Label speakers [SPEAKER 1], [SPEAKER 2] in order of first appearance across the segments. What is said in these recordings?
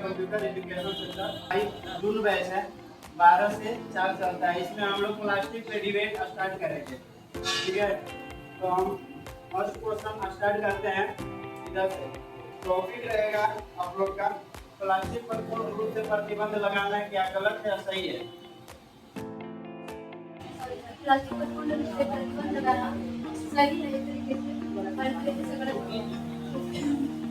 [SPEAKER 1] Computer education centre जून batch है, 12 से 4 चलता है। इसमें हम लोग प्लास्टिक पे डिबेट स्टार्ट करेंगे, ठीक है। तो हम फर्स्ट क्वेश्चन स्टार्ट करते हैं इधर से। टॉपिक रहेगा आप लोग का प्लास्टिक पर पूर्ण रूप से प्रतिबंध लगाना क्या गलत है सही है?
[SPEAKER 2] प्लास्टिक पर पूर्ण रूप से प्रतिबंध लगाना सही है तरीके से, हर तरीके से गलत नहीं है।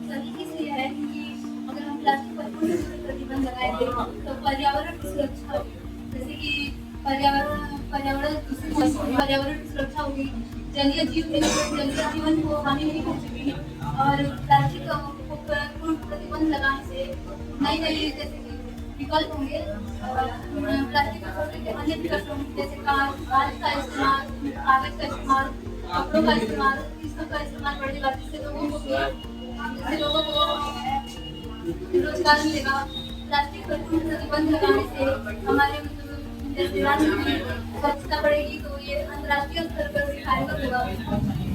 [SPEAKER 2] सही इसलिए है कि अगर हम प्लास्टिक पर पूर्ण रूप से प्रतिबंध लगाएंगे तो पर्यावरण की सुरक्षा होगी, जैसे कि पर्यावरण की सुरक्षा होगी, जलीय जीवन को हानि नहीं पहुंचेगी। और प्लास्टिक को पूर्ण प्रतिबंध लगाने से नई जैसे कि विकल्प होंगे। प्लास्टिक को छोड़ने के अन्य विकल्प होंगे, जैसे कांच का इस्तेमाल, कागज का इस्तेमाल, कपड़ों का इस्तेमाल, इस सब का इस्तेमाल बढ़ेगा, जिससे लोगों को रोजगार मिलेगा। प्लास्टिक पर पूर्ण प्रतिबंध लगाने से हमारे जैसे राज्य में स्वच्छता बढ़ेगी, तो ये अंतर्राष्ट्रीय स्तर पर भी कार्यक्रम होगा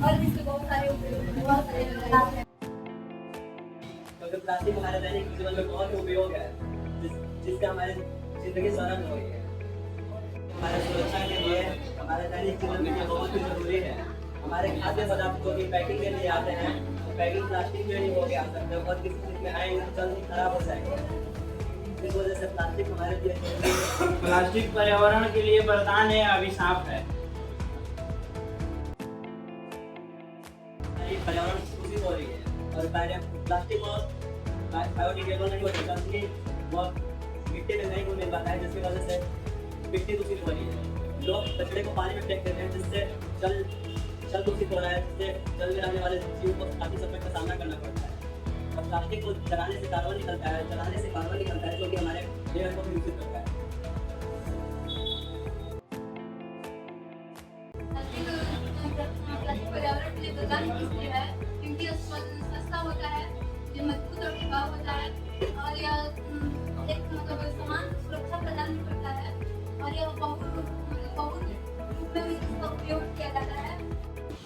[SPEAKER 2] और इससे बहुत सारे लाभ हैं।
[SPEAKER 3] क्योंकि प्लास्टिक हमारे दैनिक जीवन में बहुत उपयोग है, जिससे हमारी जिंदगी सरल हो गई है। हमारे सुरक्षा के लिए हमारे दैनिक जीवन में ये बहुत ही जरूरी है। हमारे खाद्य पदार्थ जो कि पैकिंग के लिए आते हैं, तो पैकिंग प्लास्टिक में नहीं होके आ सकते और किसी चीज में आएंगे तो जल्दी खराब हो जाएंगे। इस वजह से प्लास्टिक हमारे लिए
[SPEAKER 1] प्लास्टिक पर्यावरण के लिए वरदान है, अभिशाप है।
[SPEAKER 3] पर्यावरण दूषित हो रही है और प्लास्टिक बायोडिग्रेडेबल नहीं होती, क्योंकि वो मिट्टी में नहीं घुल पाता है, जिसकी वजह से मिट्टी दूषित हो रही है। लोग कचरे को पानी में फेंक देते हैं, जिससे जल दूषित हो रहा है, जिससे जल में रहने वाले जीव को काफी संकट का सामना करना पड़ता है। और प्लास्टिक को जलाने से कार्बन निकलता है, जो कि हमारे एयर को भी दूषित करता है।
[SPEAKER 2] प्लास्टिक पर्यावरण के लिए वरदान इसलिए है क्योंकि यह सस्ता होता है, ये मजबूत और टिकाऊ होता है, और यह एक समान सुरक्षा प्रदान करता है, और यह बहुत रूप में भी इसका उपयोग किया जाता है।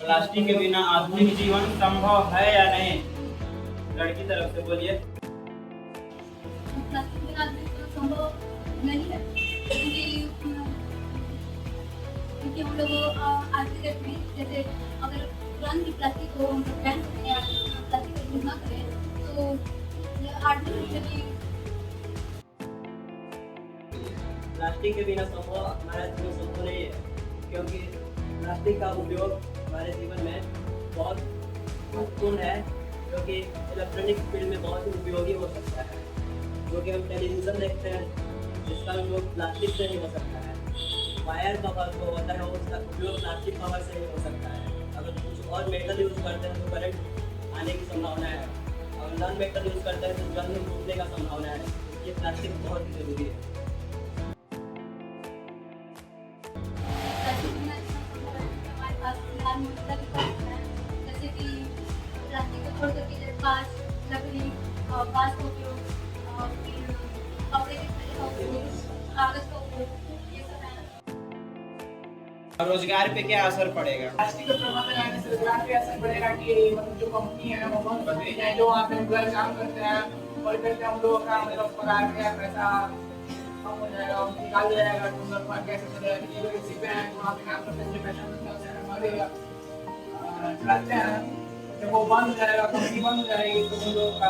[SPEAKER 1] प्लास्टिक के बिना आधुनिक जीवन संभव है या नहीं? लड़की तरफ से बोलिए।
[SPEAKER 2] प्लास्टिक के बिना आधुनिक जीवन संभव नहीं है, क्योंकि हम लोग आज के डेट में जैसे अगर पुरानी प्लास्टिक को हम लोग बैन करें या प्लास्टिक का यूज ना करें तो आर्टिफिशियल से भी
[SPEAKER 3] प्लास्टिक के बिना संभव हमारा जीवन संभव नहीं है, क्योंकि प्लास्टिक का उपयोग हमारे जीवन में बहुत महत्वपूर्ण है, जो कि इलेक्ट्रॉनिक फील्ड में बहुत ही उपयोगी हो सकता है। जो कि हम टेलीविज़न देखते हैं, जिसका उपयोग प्लास्टिक से नहीं हो सकता है। वायर कवर जो होता है उसका उपयोग प्लास्टिक कवर से नहीं हो सकता है। अगर कुछ और मेटल यूज़ करते हैं तो करंट आने की संभावना है, और नॉन मेटल यूज़ करते हैं तो जल्दी टूटने का संभावना है। ये प्लास्टिक बहुत ही जरूरी है।
[SPEAKER 2] जैसे कि प्लास्टिक को छोड़ करके कांच, लकड़ी, बांस का उपयोग, फिर कपड़े के थैले का उपयोग, कागज का उपयोग, ये सब है।
[SPEAKER 1] रोजगार पे क्या असर पड़ेगा?
[SPEAKER 4] प्लास्टिक का प्रबंध लगाने से रोजगार पे असर पड़ेगा कि मतलब जो कंपनी है वो बंद कर दी जाए, जो वहाँ पे एम्प्लॉय काम करते हैं और करके हम लोगों का मतलब पगार का पैसा कम हो जाएगा, निकाल जाएगा, तो उन लोग कैसे चलेगा कि लोग इसी पे हैं वहाँ पे काम करते हैं, जो पैसा मिलता है उसे हमारे चलाते हैं। जब वो बंद हो जाएगा, कंपनी बंद हो जाएगी तो उन लोगों का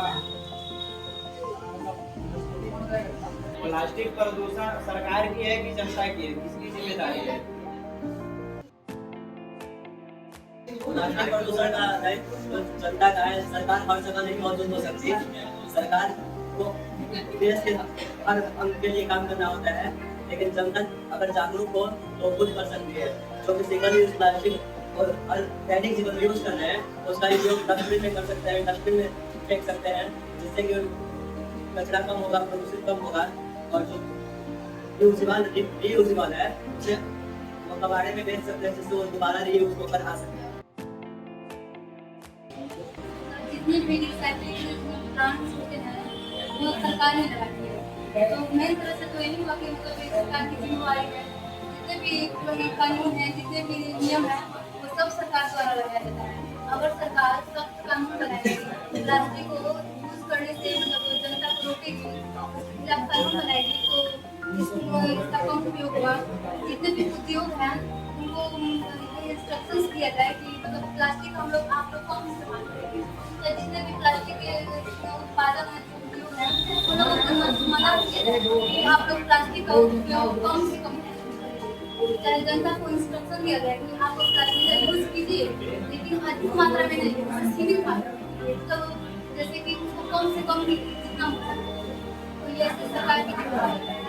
[SPEAKER 1] प्लास्टिक प्रदूषण सरकार की है कि जनता की है, किसकी जिम्मेदारी है?
[SPEAKER 3] प्लास्टिक प्रदूषण का दायित्व जनता का है। सरकार हर जगह नहीं मौजूद हो सकती। सरकार को देश के हर अंग के लिए काम करना होता है, लेकिन जनता अगर जागरूक हो तो खुद कर सकती है। जो कि सिंगल यूज प्लास्टिक और दैनिक जीवन में यूज कर रहे हैं, उसका उपयोग डस्टबिन में कर सकते हैं, डस्टबिन में फेंक सकते हैं, जिससे कि कचरा कम होगा, प्रदूषण कम होगा। और जो रीयूजेबल है उसे वो कबाड़े में बेच सकते हैं, जिससे वो दोबारा रीयूज होकर आ सकते हैं।
[SPEAKER 2] जितने भी रिसाइकलिंग प्लांट्स होते हैं वो सरकार ने लगाती है, तो मेन तरह से तो यही हुआ कि मतलब सरकार की जिम्मेदारी है। जितने भी कानून है, जितने भी नियम है, वो सब सरकार द्वारा लगाया जाता है। अगर सरकार सख्त कानून बनाएगी, प्लास्टिक को यूज करने से मतलब जनता को रोकेगी बनाएगी तो इसका कम उपयोग होगा। जितने भी उद्योग हैं उनको इंस्ट्रक्शंस दिया जाए कि मतलब प्लास्टिक आप लोग कम इस्तेमाल करेंगे, या जितने भी प्लास्टिक के उत्पादन है उद्योग है उन लोगों को मना किया जाए कि आप लोग प्लास्टिक का उपयोग कम से कम करें। चाहे जनता को इंस्ट्रक्शन दिया जाए कि आप लोग प्लास्टिक का यूज कीजिए, लेकिन अधिक मात्रा में नहीं, सीमित मात्रा में, तो जैसे कि उसको कम से कम जितना हो सके, तो ये सरकार की जिम्मेदारी है।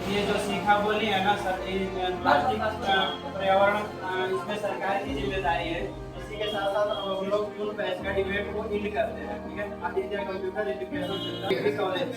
[SPEAKER 1] ये जो सीखा बोली है ना सर, प्लास्टिक पर्यावरण इसमें सरकार की जिम्मेदारी है। इसी के साथ साथ हम लोग क्यों बैच का डिबेट को एंड करते हैं, ठीक है। Aditya computer education centre college.